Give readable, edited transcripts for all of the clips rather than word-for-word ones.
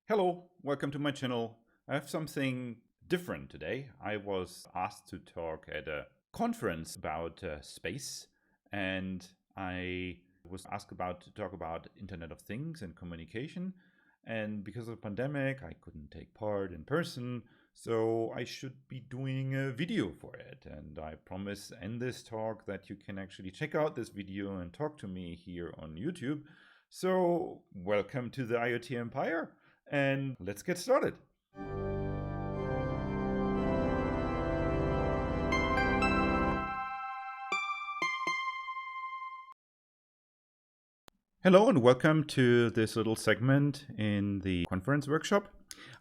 Hello, welcome to my channel. I have something different today. I was asked to talk at a conference about space, and I was asked to talk about Internet of Things and communication. And because of the pandemic, I couldn't take part in person, so I should be doing a video for it. And I promise in this talk that you can actually check out this video and talk to me here on YouTube. So welcome to the IoT Empire. And let's get started. Hello and welcome to this little segment in the conference workshop.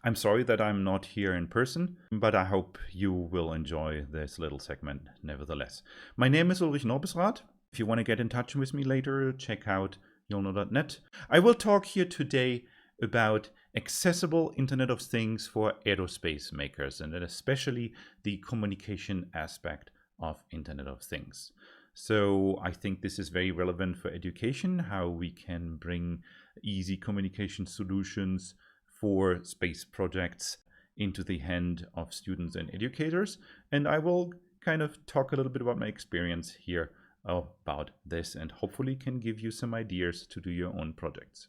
I'm sorry that I'm not here in person, but I hope you will enjoy this little segment nevertheless. My name is Ulno.net. If you want to get in touch with me later, check out ulno.net. I will talk here today about accessible Internet of Things for aerospace makers, and especially the communication aspect of Internet of Things. So I think this is very relevant for education, how we can bring easy communication solutions for space projects into the hand of students and educators. And I will kind of talk a little bit about my experience here about this, and hopefully can give you some ideas to do your own projects.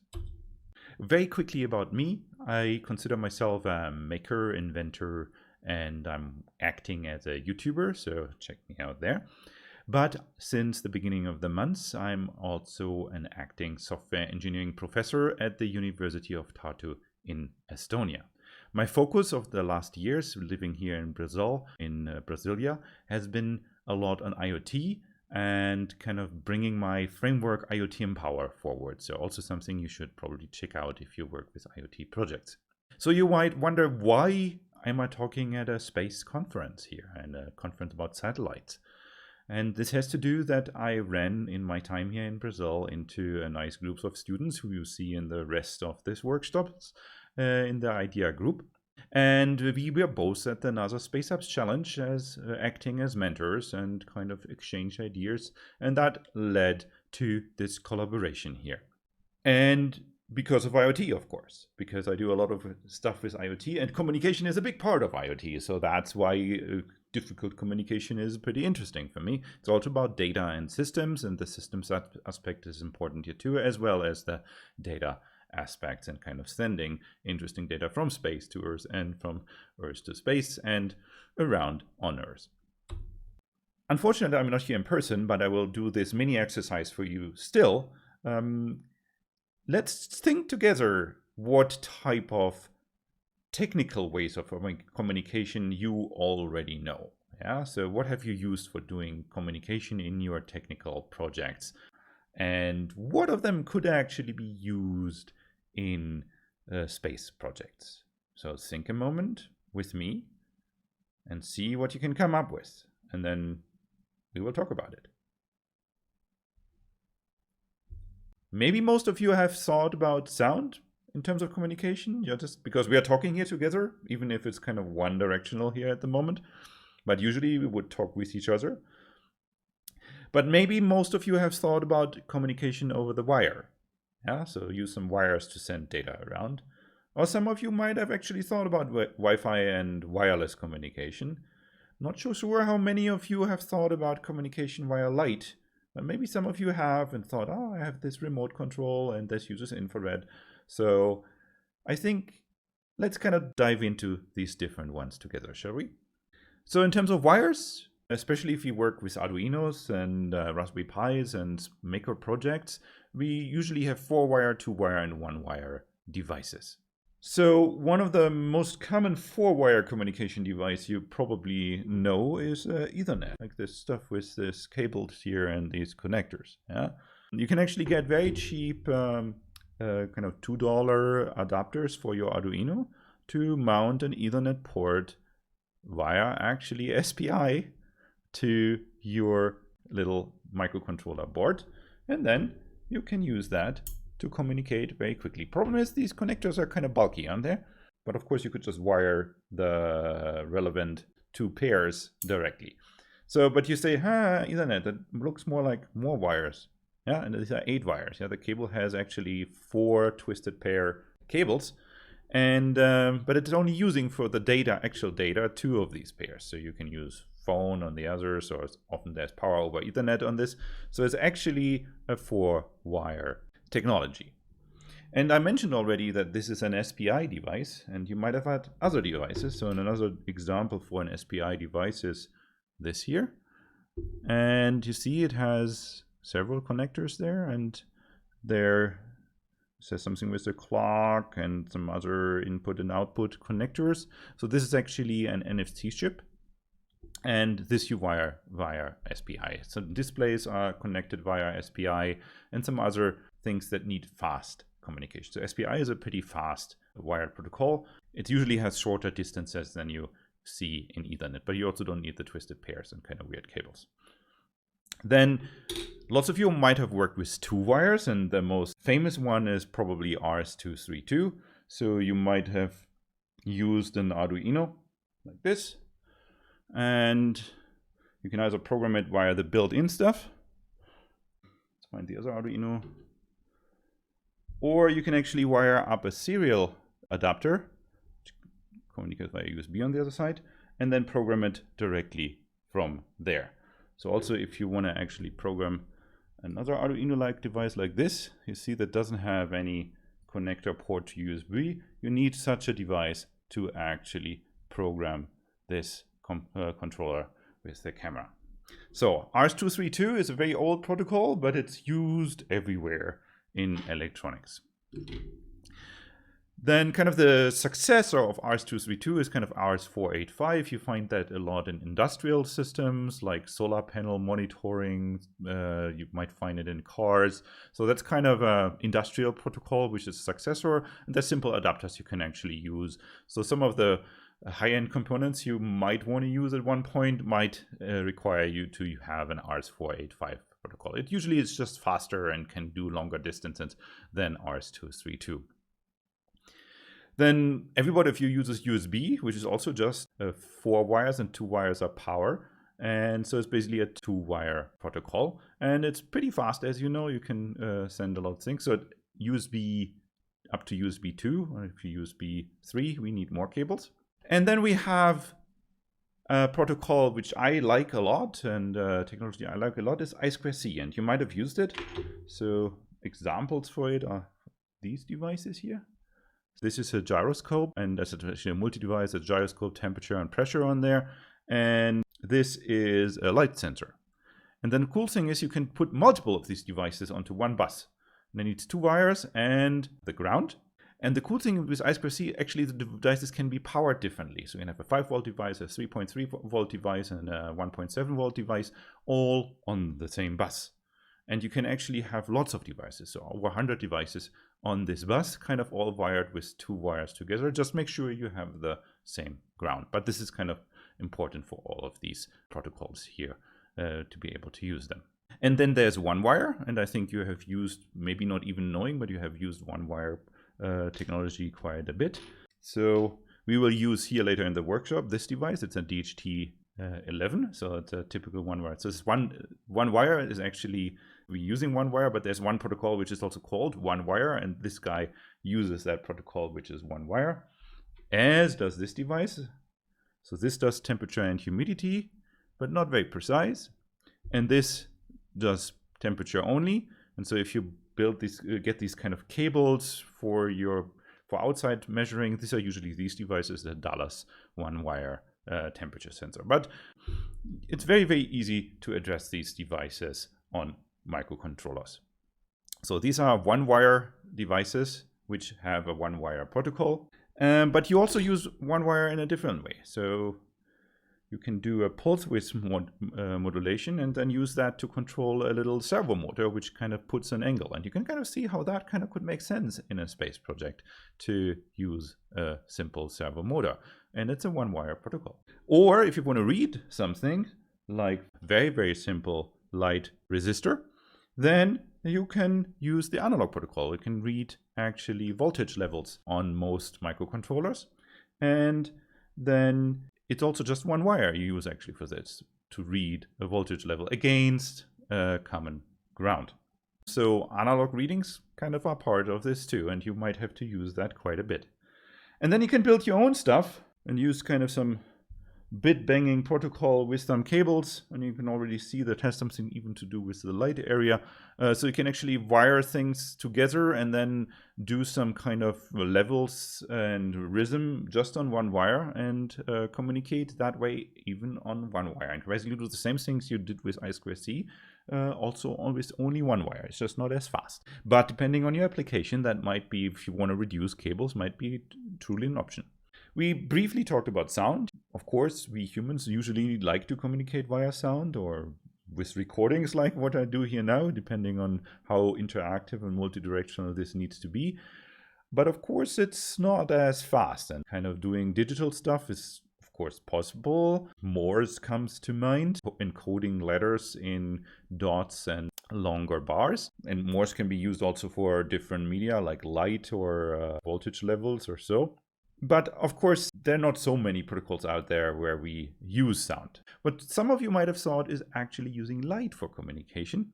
Very quickly about me, I consider myself a maker, inventor, and I'm acting as a YouTuber, so check me out there. But since the beginning of the month, I'm also an acting software engineering professor at the University of Tartu in Estonia. My focus of the last years living here in Brazil, Brasilia, has been a lot on IoT and kind of bringing my framework IoT Empower forward. So also something you should probably check out if you work with IoT projects. So you might wonder, why am I talking at a space conference here and a conference about satellites? And this has to do that I ran in my time here in Brazil into a nice groups of students who you see in the rest of this workshops in the IDEA group. And we were both at the NASA Space Apps Challenge as acting as mentors and kind of exchange ideas. And that led to this collaboration here. And because of IoT, of course, because I do a lot of stuff with IoT, and communication is a big part of IoT. So that's why difficult communication is pretty interesting for me. It's also about data and systems, and the systems aspect is important here too, as well as the data aspects and kind of sending interesting data from space to Earth and from Earth to space and around on Earth. Unfortunately, I'm not here in person, but I will do this mini exercise for you still. Let's think together what type of technical ways of communication you already know. Yeah, so what have you used for doing communication in your technical projects? And what of them could actually be used in space projects? So think a moment with me and see what you can come up with, and then we will talk about it. Maybe most of you have thought about sound in terms of communication, just because we are talking here together, even if it's kind of one directional here at the moment. But usually we would talk with each other. But maybe most of you have thought about communication over the wire. Yeah, so use some wires to send data around. Or some of you might have actually thought about Wi-Fi and wireless communication. Not so sure how many of you have thought about communication via light. But maybe some of you have and thought, oh, I have this remote control and this uses infrared. So I think let's kind of dive into these different ones together, shall we? So in terms of wires, especially if you work with Arduinos and Raspberry Pis and maker projects, we usually have 4-wire, 2-wire, and 1-wire devices. So one of the most common 4-wire communication device you probably know is Ethernet, like this stuff with this cables here and these connectors. Yeah, you can actually get very cheap kind of $2 adapters for your Arduino to mount an Ethernet port via actually SPI to your little microcontroller board, and then you can use that to communicate very quickly. Problem is, these connectors are kind of bulky, aren't they? But of course you could just wire the relevant 2 pairs directly. So, but you say, Ethernet, that looks more like more wires. Yeah, and these are 8 wires. Yeah, the cable has actually 4 twisted pair cables, And but it's only using for the data, actual data, 2 of these pairs. So you can use phone on the others, or often there's power over Ethernet on this. So it's actually a 4-wire technology. And I mentioned already that this is an SPI device, and you might have had other devices. So another example for an SPI device is this here. And you see it has several connectors there, and there says something with the clock and some other input and output connectors. So this is actually an NFC chip, and this you wire via SPI. So displays are connected via SPI, and some other things that need fast communication. So SPI is a pretty fast wired protocol. It usually has shorter distances than you see in Ethernet, but you also don't need the twisted pairs and kind of weird cables. Then lots of you might have worked with 2 wires, and the most famous one is probably RS-232. So you might have used an Arduino like this, and you can either program it via the built-in stuff. Let's find the other Arduino. Or you can actually wire up a serial adapter, which communicates via USB on the other side, and then program it directly from there. So also if you want to actually program another Arduino-like device like this, you see that doesn't have any connector port to USB, you need such a device to actually program this controller with the camera. So RS-232 is a very old protocol, but it's used everywhere in electronics. Then kind of the successor of RS-232 is kind of RS-485. You find that a lot in industrial systems like solar panel monitoring. You might find it in cars. So that's kind of an industrial protocol, which is a successor. And there's simple adapters you can actually use. So some of the high-end components you might want to use at one point might require you to have an RS-485 protocol. It usually is just faster and can do longer distances than RS-232. Then everybody of you uses USB, which is also just 4 wires, and 2 wires are power. And so it's basically a 2-wire protocol. And it's pretty fast, as you know. You can send a lot of things. So USB up to USB 2, or if you USB 3, we need more cables. And then we have a protocol which I like a lot, and technology I like a lot is I2C. And you might have used it. So examples for it are these devices here. This is a gyroscope, and that's actually a multi-device, a gyroscope, temperature and pressure on there. And this is a light sensor. And then the cool thing is you can put multiple of these devices onto one bus. And then it's 2 wires and the ground. And the cool thing with I2C, actually the devices can be powered differently. So you can have a 5-volt device, a 3.3-volt device, and a 1.7-volt device, all on the same bus. And you can actually have lots of devices, so over 100 devices on this bus, kind of all wired with 2 wires together. Just make sure you have the same ground. But this is kind of important for all of these protocols here to be able to use them. And then there's 1-wire, and I think you have used, maybe not even knowing, but you have used 1-wire technology quite a bit. So we will use here later in the workshop this device. It's a DHT11, so it's a typical 1-wire. So this one wire is actually, we're using 1-wire, but there's one protocol which is also called 1-wire, and this guy uses that protocol, which is 1-wire, as does this device. So this does temperature and humidity, but not very precise. And this does temperature only. And so if you build these, get these kind of cables for outside measuring, these are usually these devices, the Dallas 1-wire temperature sensor. But it's very, very easy to address these devices on microcontrollers. So these are 1-wire devices which have a 1-wire protocol, but you also use 1-wire in a different way. So you can do a pulse width modulation and then use that to control a little servo motor which kind of puts an angle. And you can kind of see how that kind of could make sense in a space project to use a simple servo motor. And it's a 1-wire protocol. Or if you want to read something like very, very simple light resistor, then you can use the analog protocol. You can read actually voltage levels on most microcontrollers. And then it's also just 1-wire you use actually for this, to read a voltage level against a common ground. So analog readings kind of are part of this too, and you might have to use that quite a bit. And then you can build your own stuff and use kind of some bit banging protocol with some cables, and you can already see that has something even to do with the light area. So you can actually wire things together and then do some kind of levels and rhythm just on one wire and communicate that way even on one wire. And basically do the same things you did with I2C, also with only one wire. It's just not as fast. But depending on your application, that might be, if you want to reduce cables, might be truly an option. We briefly talked about sound. Of course, we humans usually like to communicate via sound or with recordings like what I do here now, depending on how interactive and multidirectional this needs to be. But of course, it's not as fast, and kind of doing digital stuff is of course possible. Morse comes to mind, encoding letters in dots and longer bars. And Morse can be used also for different media like light or voltage levels or so. But of course, there are not so many protocols out there where we use sound. What some of you might have thought is actually using light for communication.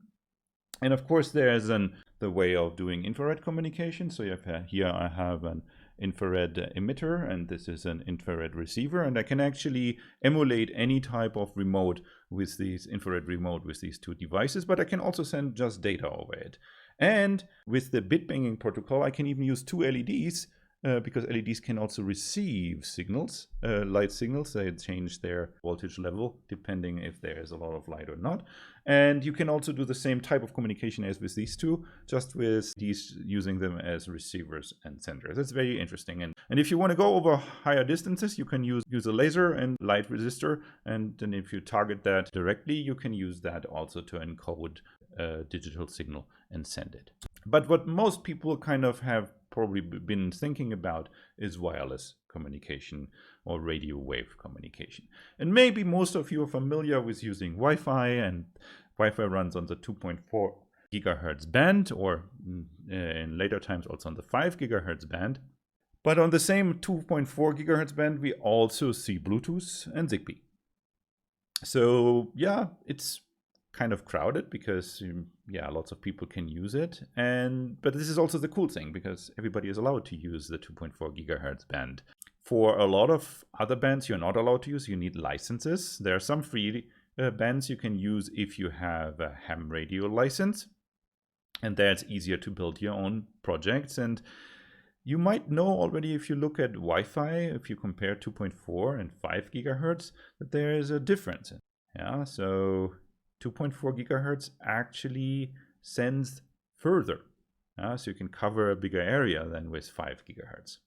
And of course, there's the way of doing infrared communication. So here I have an infrared emitter, and this is an infrared receiver. And I can actually emulate any type of remote with these infrared remote with these two devices, but I can also send just data over it. And with the bit banging protocol, I can even use two LEDs. Because LEDs can also receive signals, light signals. They change their voltage level depending if there is a lot of light or not. And you can also do the same type of communication as with these two, just with these using them as receivers and senders. That's very interesting. And if you want to go over higher distances, you can use a laser and light resistor. And then if you target that directly, you can use that also to encode a digital signal and send it. But what most people kind of have probably been thinking about is wireless communication or radio wave communication. And maybe most of you are familiar with using Wi-Fi, and Wi-Fi runs on the 2.4 gigahertz band, or in later times also on the 5 gigahertz band. But on the same 2.4 gigahertz band, we also see Bluetooth and Zigbee. So yeah, it's kind of crowded because lots of people can use it, but this is also the cool thing because everybody is allowed to use the 2.4 gigahertz band. For a lot of other bands you're not allowed to use, you need licenses. There are some free bands you can use if you have a ham radio license, and that's easier to build your own projects. And you might know already, if you look at Wi-Fi, if you compare 2.4 and 5 gigahertz, that there is a difference. So 2.4 gigahertz actually sends further. So you can cover a bigger area than with 5 gigahertz.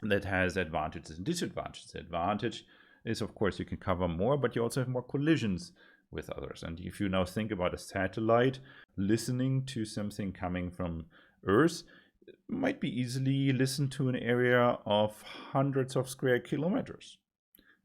That has advantages and disadvantages. The advantage is, of course, you can cover more, but you also have more collisions with others. And if you now think about a satellite listening to something coming from Earth, it might be easily listened to an area of hundreds of square kilometers.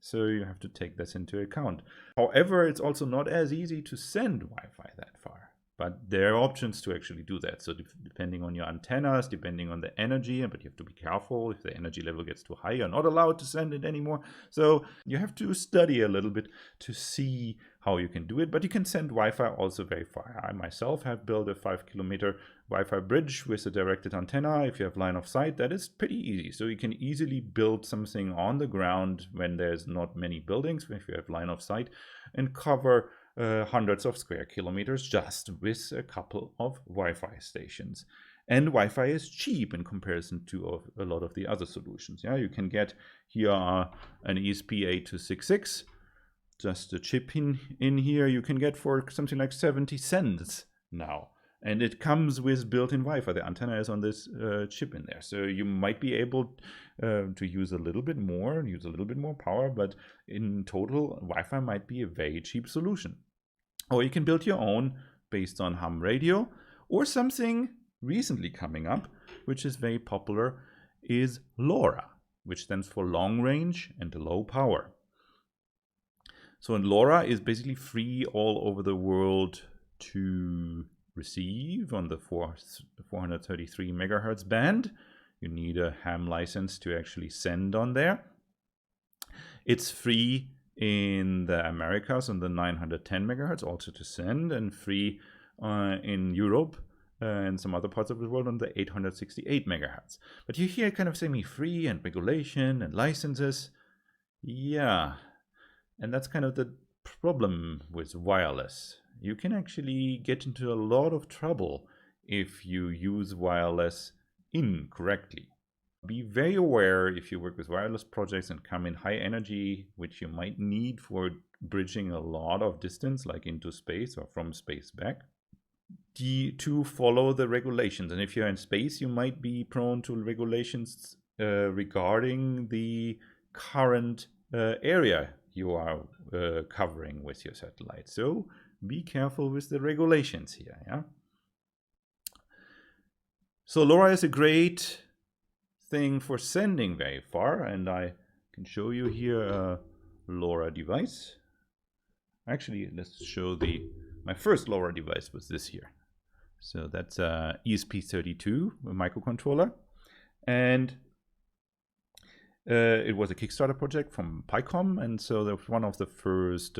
So you have to take this into account. However, it's also not as easy to send Wi-Fi that far. But there are options to actually do that. So depending on your antennas, depending on the energy, but you have to be careful. If the energy level gets too high, you're not allowed to send it anymore. So you have to study a little bit to see how you can do it. But you can send Wi-Fi also very far. I myself have built a 5-kilometer Wi-Fi bridge with a directed antenna. If you have line of sight, that is pretty easy. So you can easily build something on the ground when there's not many buildings, if you have line of sight, and cover hundreds of square kilometers just with a couple of Wi-Fi stations. And Wi-Fi is cheap in comparison to a lot of the other solutions. You can get here an ESP8266, just a chip in here you can get for something like 70 cents now. And it comes with built-in Wi-Fi. The antenna is on this chip in there. So you might be able to use a little bit more power, but in total, Wi-Fi might be a very cheap solution. Or you can build your own based on ham radio, or something recently coming up, which is very popular, is LoRa, which stands for long range and low power. So LoRa is basically free all over the world to receive on the 433 megahertz band. You need a ham license to actually send on there. It's free in the Americas on the 910 megahertz also to send, and free in Europe and some other parts of the world on the 868 megahertz. But you hear kind of semi-free and regulation and licenses. Yeah, and that's kind of the problem with wireless. You can actually get into a lot of trouble if you use wireless incorrectly. Be very aware if you work with wireless projects and come in high energy, which you might need for bridging a lot of distance, like into space or from space back, to follow the regulations. And if you're in space, you might be prone to regulations regarding the current area you are covering with your satellite. So be careful with the regulations here. Yeah. So LoRa is a great thing for sending very far, and I can show you here a LoRa device. Actually, let's show my first LoRa device was this here. So that's a ESP32 microcontroller, and it was a Kickstarter project from PyCom, and so that was one of the first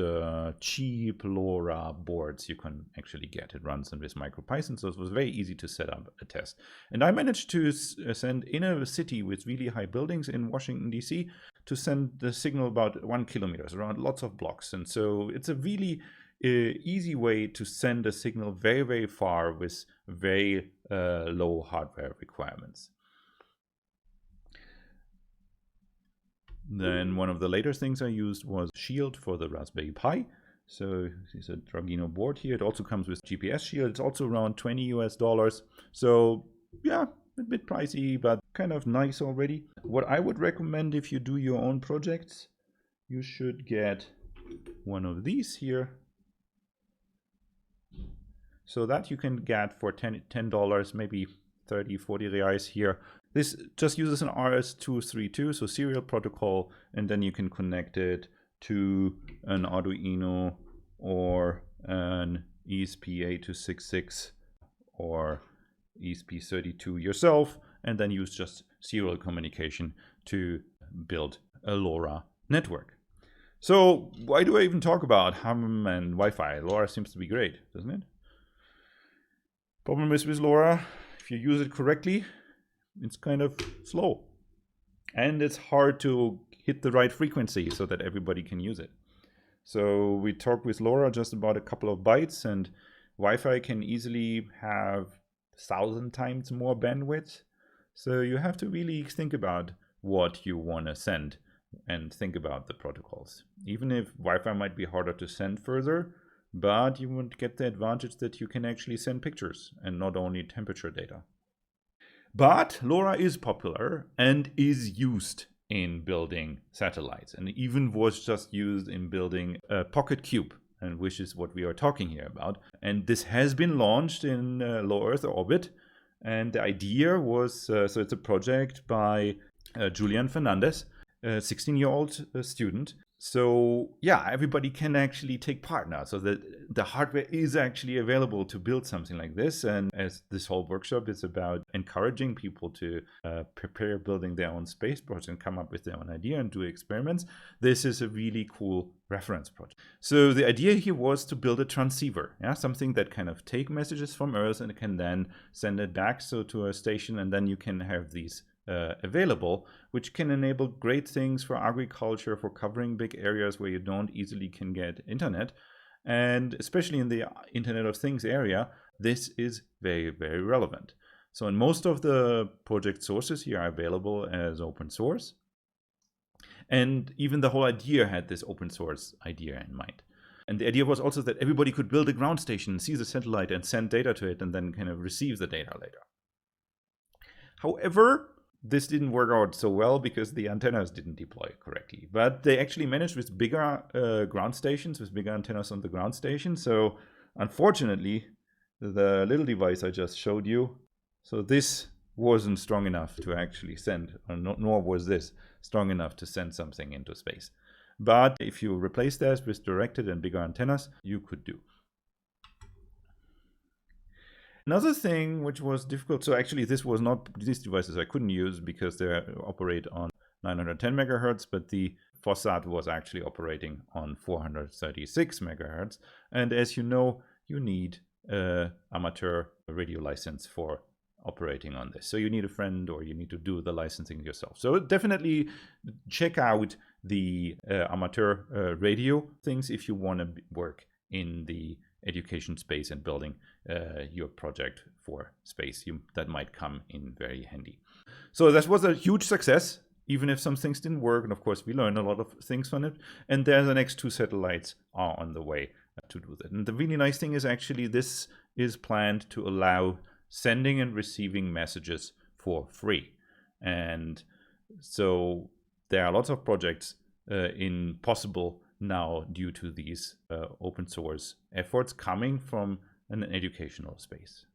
cheap LoRa boards you can actually get. It runs in this MicroPython, so it was very easy to set up a test. And I managed to send in a city with really high buildings in Washington, D.C., to send the signal about 1 kilometer around lots of blocks. And so it's a really easy way to send a signal very, very far with very low hardware requirements. Then one of the later things I used was Shield for the Raspberry Pi. So it's a Arduino board here. It also comes with GPS Shield. It's also around $20 US. So yeah, a bit pricey, but kind of nice already. What I would recommend if you do your own projects, you should get one of these here. So that you can get for $10, maybe 30, 40 reais here. This just uses an RS-232, so serial protocol, and then you can connect it to an Arduino or an ESP8266 or ESP32 yourself, and then use just serial communication to build a LoRa network. So why do I even talk about ham and Wi-Fi? LoRa seems to be great, doesn't it? Problem is with LoRa, if you use it correctly, it's kind of slow. And it's hard to hit the right frequency so that everybody can use it. So we talk with LoRa just about a couple of bytes, and Wi-Fi can easily have 1,000 times more bandwidth. So you have to really think about what you want to send and think about the protocols. Even if Wi-Fi might be harder to send further, but you won't get the advantage that you can actually send pictures and not only temperature data. But LoRa is popular and is used in building satellites, and even was just used in building a pocket cube, and which is what we are talking here about. And this has been launched in low Earth orbit, and the idea was, so it's a project by Julian Fernandez, a 16-year-old student. So yeah, everybody can actually take part now. So the hardware is actually available to build something like this. And as this whole workshop is about encouraging people to prepare building their own space project and come up with their own idea and do experiments, this is a really cool reference project. So the idea here was to build a transceiver, something that kind of take messages from Earth and can then send it back to a station, and then you can have these available, which can enable great things for agriculture, for covering big areas where you don't easily can get internet. And especially in the Internet of Things area, this is very, very relevant. So in most of the project sources here are available as open source. And even the whole idea had this open source idea in mind. And the idea was also that everybody could build a ground station, see the satellite and send data to it, and then kind of receive the data later. However, this didn't work out so well because the antennas didn't deploy correctly. But they actually managed with bigger ground stations, with bigger antennas on the ground station. So unfortunately, the little device I just showed you, so this wasn't strong enough to actually send, nor was this strong enough to send something into space. But if you replace that with directed and bigger antennas, you could do. Another thing which was difficult, so actually these devices I couldn't use because they operate on 910 megahertz, but the pocketsat was actually operating on 436 megahertz. And as you know, you need amateur radio license for operating on this. So you need a friend, or you need to do the licensing yourself. So definitely check out the amateur radio things if you want to work in the education space and building your project for space. That might come in very handy. So that was a huge success, even if some things didn't work. And of course, we learned a lot of things from it. And there the next 2 satellites are on the way to do that. And the really nice thing is actually this is planned to allow sending and receiving messages for free. And so there are lots of projects possible now due to these open source efforts coming from an educational space.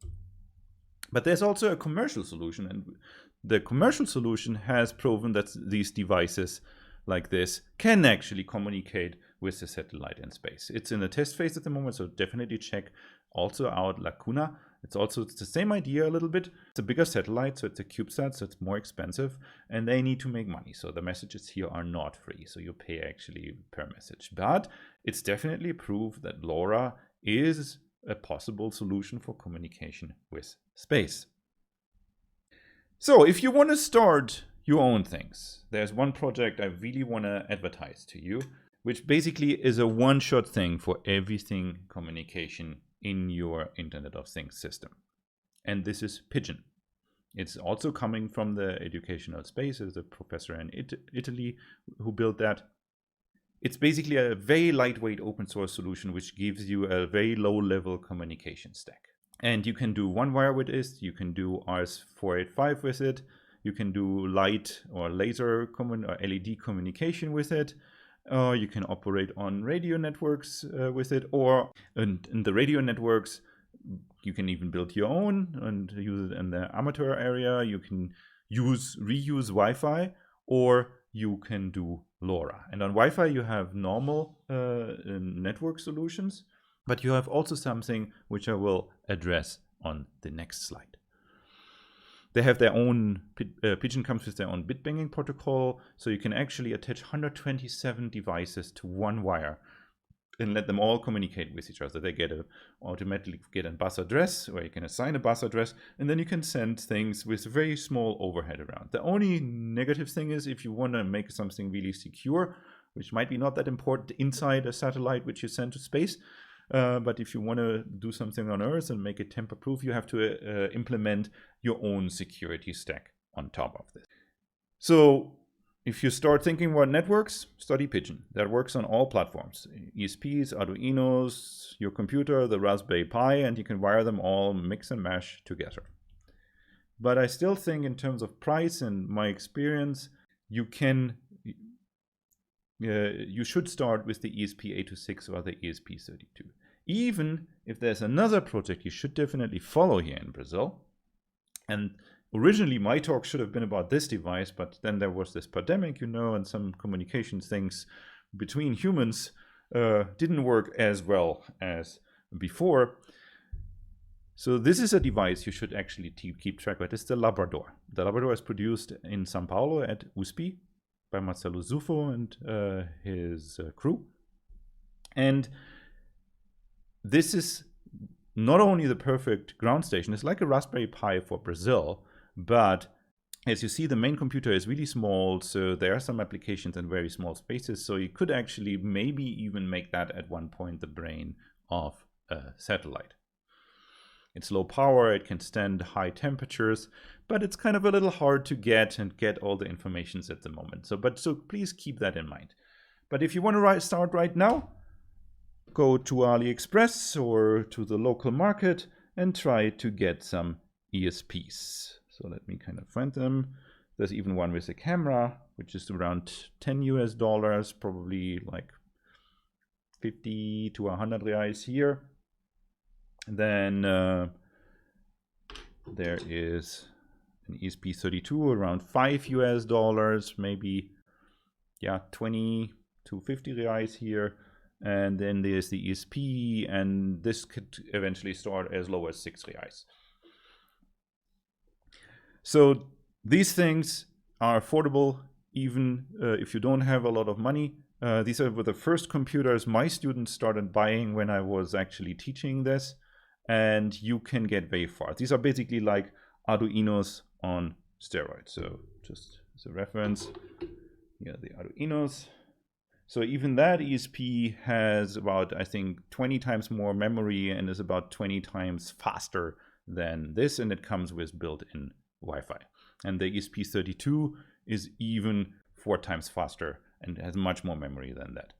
But there's also a commercial solution, and the commercial solution has proven that these devices like this can actually communicate with the satellite in space. It's in the test phase at the moment, so definitely check also out Lacuna. It's the same idea a little bit. It's a bigger satellite, so it's a CubeSat, so it's more expensive, and they need to make money. So the messages here are not free, so you pay actually per message. But it's definitely proof that LoRa is a possible solution for communication with space. So if you want to start your own things, there's one project I really want to advertise to you, which basically is a one-shot thing for everything communication in your Internet of Things system. And this is Pigeon. It's also coming from the educational space. There's a professor in Italy who built that. It's basically a very lightweight open source solution which gives you a very low level communication stack. And you can do one wire with this, you can do RS485 with it, you can do light or laser or LED communication with it, you can operate on radio networks with it, or in the radio networks you can even build your own and use it in the amateur area. You can reuse Wi-Fi, or you can do LoRa. And on Wi-Fi you have normal network solutions, but you have also something which I will address on the next slide. They have their own, Pigeon comes with their own bit banging protocol, so you can actually attach 127 devices to one wire and let them all communicate with each other. They automatically get a bus address, or you can assign a bus address, and then you can send things with very small overhead around. The only negative thing is if you want to make something really secure, which might be not that important inside a satellite which you send to space, but if you want to do something on Earth and make it tamper-proof, you have to implement your own security stack on top of this. So if you start thinking about networks, study Pigeon. That works on all platforms. ESPs, Arduinos, your computer, the Raspberry Pi, and you can wire them all, mix and mash together. But I still think in terms of price and my experience, you should start with the ESP8266 or the ESP32. Even if there's another project you should definitely follow here in Brazil. And originally my talk should have been about this device, but then there was this pandemic, and some communication things between humans didn't work as well as before. So this is a device you should actually keep track of. It's the Labrador. The Labrador is produced in São Paulo at USP by Marcelo Zufo and his crew. And this is not only the perfect ground station, it's like a Raspberry Pi for Brazil, but as you see, the main computer is really small, so there are some applications in very small spaces, so you could actually maybe even make that at one point the brain of a satellite. It's low power, it can stand high temperatures, but it's kind of a little hard to get all the information at the moment. So please keep that in mind. But if you want to start right now, go to AliExpress or to the local market and try to get some ESPs. So let me kind of find them. There's even one with a camera, which is around $10 US, probably like 50 to 100 reais here. And then there is an ESP32 around $5 US, maybe 20 to 50 reais here. And then there's the ESP, and this could eventually start as low as 6 reais. So these things are affordable even if you don't have a lot of money. These are the first computers my students started buying when I was actually teaching this. and you can get very far. These are basically like Arduinos on steroids. So just as a reference, here are the Arduinos. So even that ESP has about, I think, 20 times more memory and is about 20 times faster than this, and it comes with built-in Wi-Fi. And the ESP32 is even 4 times faster and has much more memory than that.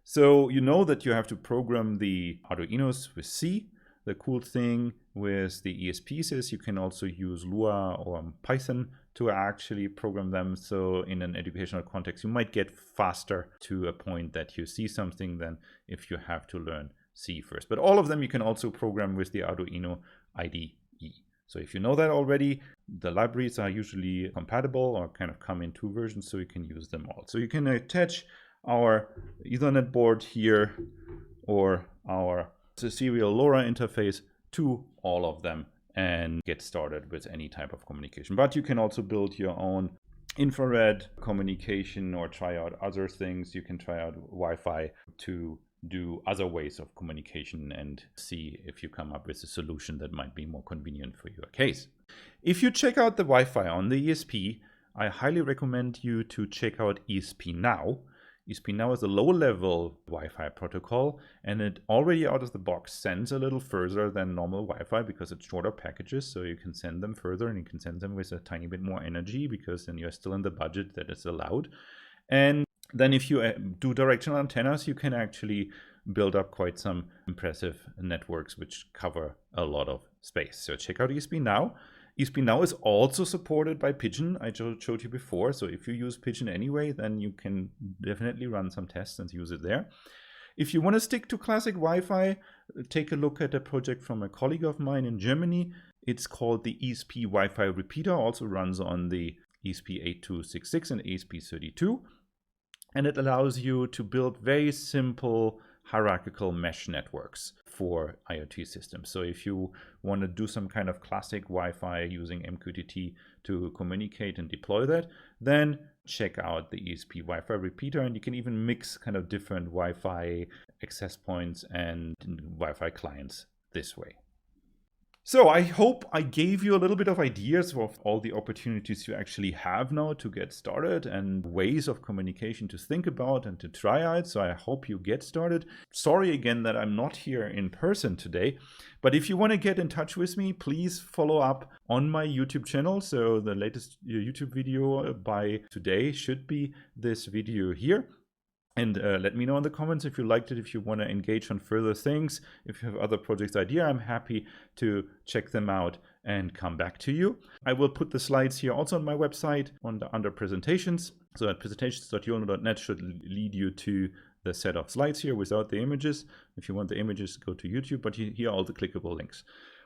So you know that you have to program the Arduinos with C. The cool thing with the ESPs is you can also use Lua or Python to actually program them. So in an educational context, you might get faster to a point that you see something than if you have to learn C first. But all of them you can also program with the Arduino IDE. So if you know that already, the libraries are usually compatible or kind of come in 2 versions, so you can use them all. So you can attach our Ethernet board here or our serial LoRa interface to all of them and get started with any type of communication. But you can also build your own infrared communication or try out other things. You can try out Wi-Fi to do other ways of communication and see if you come up with a solution that might be more convenient for your case. If you check out the Wi-Fi on the ESP, I highly recommend you to check out ESP Now. ESP Now is a low-level Wi-Fi protocol, and it already out of the box sends a little further than normal Wi-Fi because it's shorter packages, so you can send them further and you can send them with a tiny bit more energy because then you're still in the budget that is allowed. And then if you do directional antennas, you can actually build up quite some impressive networks which cover a lot of space. So check out ESP Now. ESP Now is also supported by Pigeon, I showed you before. So if you use Pigeon anyway, then you can definitely run some tests and use it there. If you want to stick to classic Wi-Fi, take a look at a project from a colleague of mine in Germany. It's called the ESP Wi-Fi Repeater, also runs on the ESP8266 and ESP32. And it allows you to build very simple hierarchical mesh networks for IoT systems. So if you want to do some kind of classic Wi-Fi using MQTT to communicate and deploy that, then check out the ESP Wi-Fi Repeater, and you can even mix kind of different Wi-Fi access points and Wi-Fi clients this way. So I hope I gave you a little bit of ideas of all the opportunities you actually have now to get started and ways of communication to think about and to try out. So I hope you get started. Sorry again that I'm not here in person today, but if you want to get in touch with me, please follow up on my YouTube channel. So the latest YouTube video by today should be this video here. And let me know in the comments if you liked it, if you want to engage on further things. If you have other projects idea, I'm happy to check them out and come back to you. I will put the slides here also on my website under presentations. So at presentations.ulno.net should lead you to the set of slides here without the images. If you want the images, go to YouTube, but here are all the clickable links.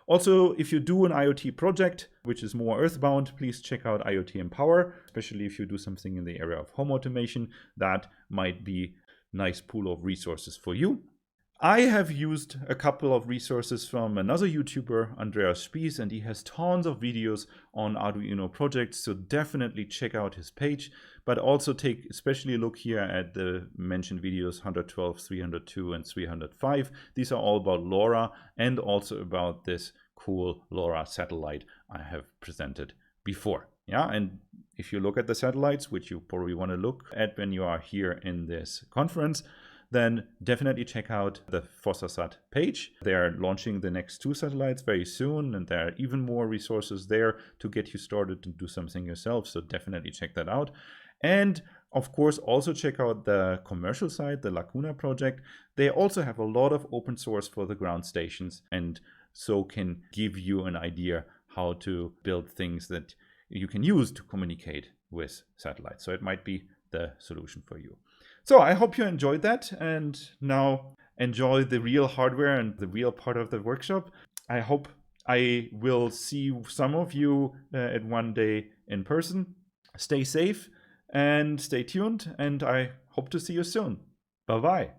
Also, if you do an IoT project, which is more earthbound, please check out IoT Empower, especially if you do something in the area of home automation. That might be a nice pool of resources for you. I have used a couple of resources from another YouTuber, Andreas Spies, and he has tons of videos on Arduino projects, so definitely check out his page. But also take especially a look here at the mentioned videos 112, 302, and 305. These are all about LoRa and also about this cool LoRa satellite I have presented before. Yeah, and if you look at the satellites, which you probably want to look at when you are here in this conference, then definitely check out the pocketsat page. They are launching the next 2 satellites very soon, and there are even more resources there to get you started to do something yourself. So definitely check that out. And of course, also check out the commercial side, the Lacuna project. They also have a lot of open source for the ground stations, and so can give you an idea how to build things that you can use to communicate with satellites. So it might be the solution for you. So I hope you enjoyed that, and now enjoy the real hardware and the real part of the workshop. I hope I will see some of you at one day in person. Stay safe and stay tuned, and I hope to see you soon. Bye-bye.